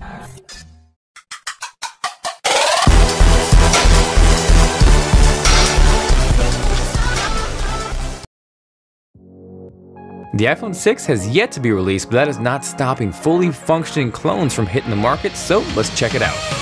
The iPhone 6 has yet to be released, but that is not stopping fully functioning clones from hitting the market, so let's check it out.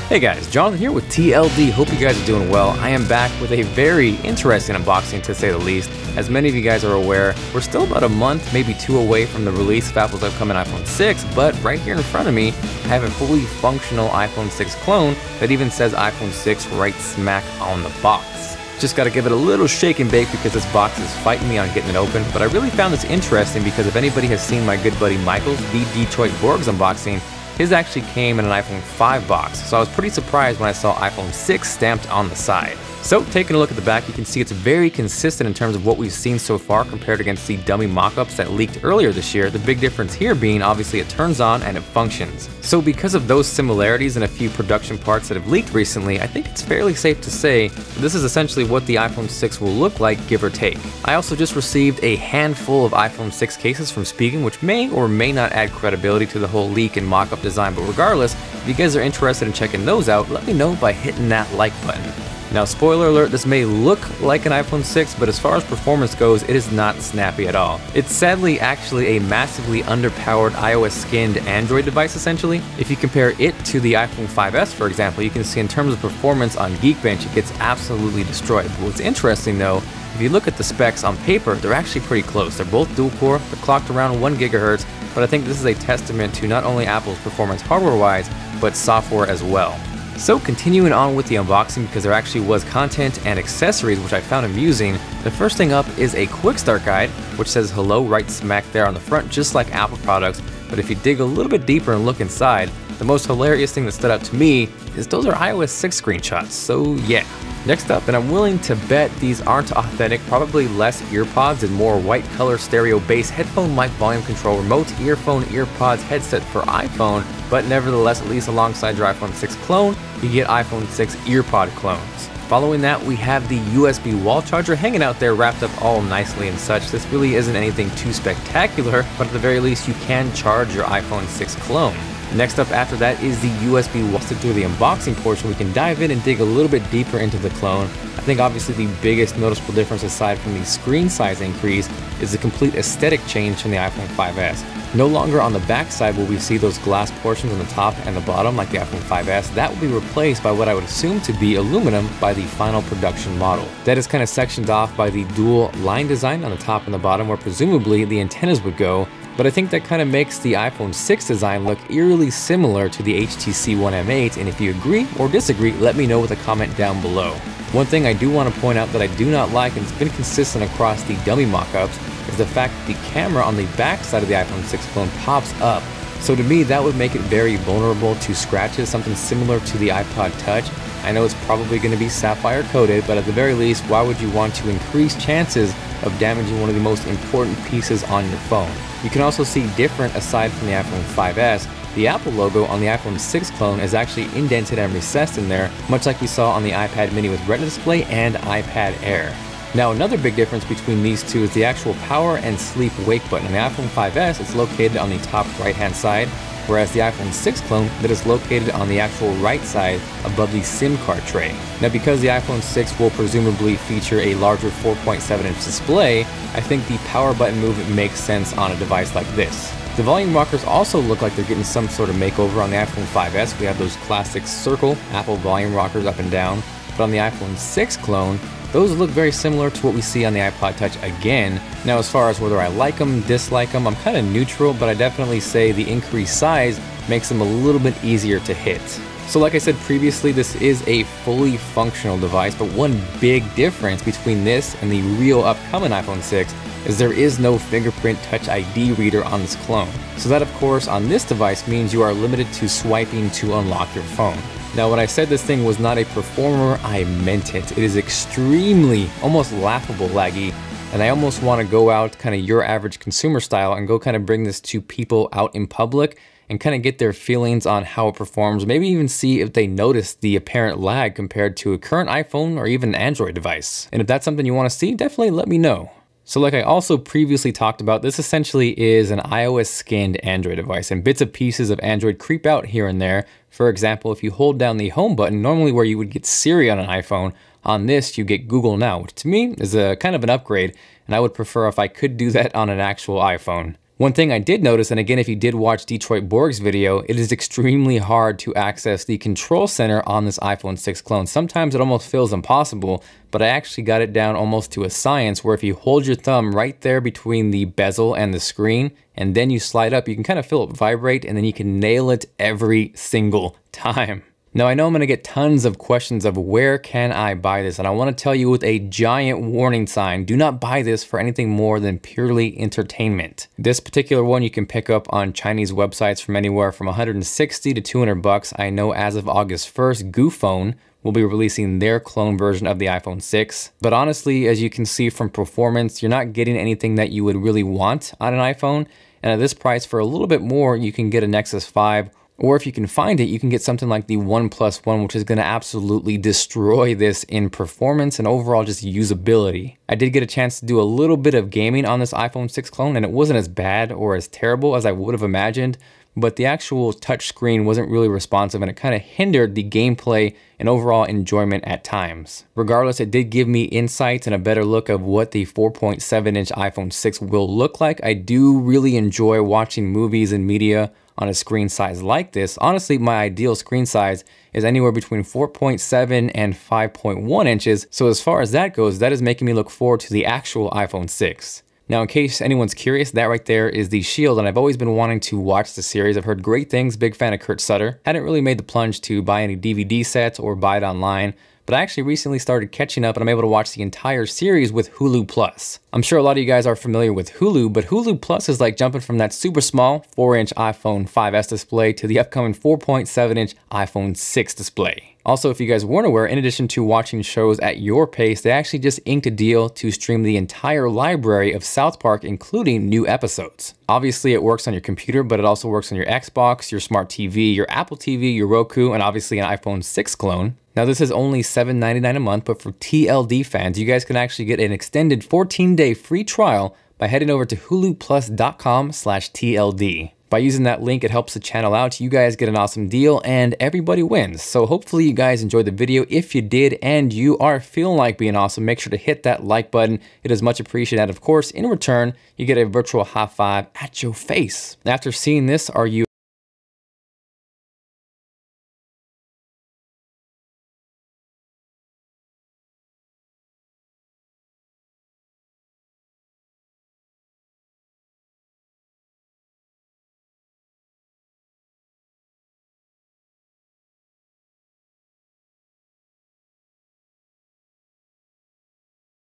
Hey guys, Jonathan here with TLD. Hope you guys are doing well. I am back with a very interesting unboxing to say the least. As many of you guys are aware, we're still about a month, maybe two away from the release of Apple's upcoming iPhone 6, but right here in front of me, I have a fully functional iPhone 6 clone that even says iPhone 6 right smack on the box. Just gotta give it a little shake and bake because this box is fighting me on getting it open, but I really found this interesting because if anybody has seen my good buddy Michael's The Detroit Borgs unboxing, his actually came in an iPhone 5 box, so I was pretty surprised when I saw iPhone 6 stamped on the side. So taking a look at the back, you can see it's very consistent in terms of what we've seen so far compared against the dummy mock-ups that leaked earlier this year, the big difference here being obviously it turns on and it functions. So because of those similarities and a few production parts that have leaked recently, I think it's fairly safe to say that this is essentially what the iPhone 6 will look like, give or take. I also just received a handful of iPhone 6 cases from Spigen, which may or may not add credibility to the whole leak and mock-up design, but regardless, if you guys are interested in checking those out, let me know by hitting that like button. Now, spoiler alert, this may look like an iPhone 6, but as far as performance goes, it is not snappy at all. It's sadly actually a massively underpowered iOS-skinned Android device, essentially. If you compare it to the iPhone 5S, for example, you can see in terms of performance on Geekbench, it gets absolutely destroyed. But what's interesting though, if you look at the specs on paper, they're actually pretty close. They're both dual-core, they're clocked around 1 GHz, but I think this is a testament to not only Apple's performance hardware-wise, but software as well. So continuing on with the unboxing, because there actually was content and accessories which I found amusing, the first thing up is a quick start guide, which says hello right smack there on the front, just like Apple products, but if you dig a little bit deeper and look inside, the most hilarious thing that stood out to me is those are iOS 6 screenshots, so yeah. Next up, and I'm willing to bet these aren't authentic, probably less earpods and more white color stereo bass headphone mic volume control remote earphone earpods headset for iPhone, but nevertheless, at least alongside your iPhone 6 clone, you get iPhone 6 earpod clones. Following that, we have the USB wall charger hanging out there wrapped up all nicely and such. This really isn't anything too spectacular, but at the very least you can charge your iPhone 6 clone. Next up after that is the USB wall. Through the unboxing portion, we can dive in and dig a little bit deeper into the clone. I think obviously the biggest noticeable difference aside from the screen size increase is the complete aesthetic change from the iPhone 5S. No longer on the back side will we see those glass portions on the top and the bottom like the iPhone 5S. That will be replaced by what I would assume to be aluminum by the final production model. That is kind of sectioned off by the dual line design on the top and the bottom where presumably the antennas would go. But I think that kind of makes the iPhone 6 design look eerily similar to the HTC One M8, and if you agree or disagree, let me know with a comment down below. One thing I do want to point out that I do not like, and it's been consistent across the dummy mock-ups, is the fact that the camera on the back side of the iPhone 6 clone pops up. So to me, that would make it very vulnerable to scratches, something similar to the iPod Touch. I know it's probably going to be sapphire coated, but at the very least, why would you want to increase chances of damaging one of the most important pieces on your phone? You can also see different aside from the iPhone 5S. The Apple logo on the iPhone 6 clone is actually indented and recessed in there, much like we saw on the iPad mini with Retina display and iPad Air. Now another big difference between these two is the actual power and sleep wake button. On the iPhone 5S, it's located on the top right hand side, whereas the iPhone 6 clone that is located on the actual right side above the SIM card tray. Now because the iPhone 6 will presumably feature a larger 4.7-inch display, I think the power button movement makes sense on a device like this. The volume rockers also look like they're getting some sort of makeover on the iPhone 5S. We have those classic circle Apple volume rockers up and down, but on the iPhone 6 clone, those look very similar to what we see on the iPod Touch again. Now as far as whether I like them, dislike them, I'm kind of neutral, but I definitely say the increased size makes them a little bit easier to hit. So like I said previously, this is a fully functional device, but one big difference between this and the real upcoming iPhone 6 is there is no fingerprint Touch ID reader on this clone. So that of course on this device means you are limited to swiping to unlock your phone. Now when I said this thing was not a performer, I meant it. It is extremely, almost laughable laggy. And I almost want to go out kind of your average consumer style and go kind of bring this to people out in public and kind of get their feelings on how it performs, maybe even see if they notice the apparent lag compared to a current iPhone or even an Android device. And if that's something you want to see, definitely let me know. So like I also previously talked about, this essentially is an iOS skinned Android device, and bits and pieces of Android creep out here and there. For example, if you hold down the home button, normally where you would get Siri on an iPhone, on this you get Google Now, which to me is a kind of an upgrade, and I would prefer if I could do that on an actual iPhone. One thing I did notice, and again, if you did watch Detroit Borg's video, it is extremely hard to access the control center on this iPhone 6 clone. Sometimes it almost feels impossible, but I actually got it down almost to a science where if you hold your thumb right there between the bezel and the screen, and then you slide up, you can kind of feel it vibrate, and then you can nail it every single time. Now, I know I'm going to get tons of questions of where can I buy this, and I want to tell you with a giant warning sign, do not buy this for anything more than purely entertainment. This particular one you can pick up on Chinese websites from anywhere from 160 to 200 bucks. I know as of August 1st, Goophone will be releasing their clone version of the iPhone 6. But honestly, as you can see from performance, you're not getting anything that you would really want on an iPhone. And at this price, for a little bit more, you can get a Nexus 5. Or if you can find it, you can get something like the OnePlus One, which is going to absolutely destroy this in performance and overall just usability. I did get a chance to do a little bit of gaming on this iPhone 6 clone, and it wasn't as bad or as terrible as I would have imagined, but the actual touch screen wasn't really responsive, and it kind of hindered the gameplay and overall enjoyment at times. Regardless, it did give me insights and a better look of what the 4.7-inch iPhone 6 will look like. I do really enjoy watching movies and media on a screen size like this. Honestly, my ideal screen size is anywhere between 4.7 and 5.1 inches. So as far as that goes, that is making me look forward to the actual iPhone 6. Now, in case anyone's curious, that right there is the Shield, and I've always been wanting to watch the series. I've heard great things, big fan of Kurt Sutter. Hadn't really made the plunge to buy any DVD sets or buy it online, but I actually recently started catching up and I'm able to watch the entire series with Hulu Plus. I'm sure a lot of you guys are familiar with Hulu, but Hulu Plus is like jumping from that super small 4-inch iPhone 5S display to the upcoming 4.7-inch iPhone 6 display. Also, if you guys weren't aware, in addition to watching shows at your pace, they actually just inked a deal to stream the entire library of South Park, including new episodes. Obviously, it works on your computer, but it also works on your Xbox, your smart TV, your Apple TV, your Roku, and obviously an iPhone 6 clone. Now, this is only $7.99 a month, but for TLD fans, you guys can actually get an extended 14-day free trial by heading over to huluplus.com/TLD. By using that link, it helps the channel out. You guys get an awesome deal and everybody wins. So hopefully you guys enjoyed the video. If you did and you are feeling like being awesome, make sure to hit that like button. It is much appreciated. And of course, in return, you get a virtual high five at your face. After seeing this, are you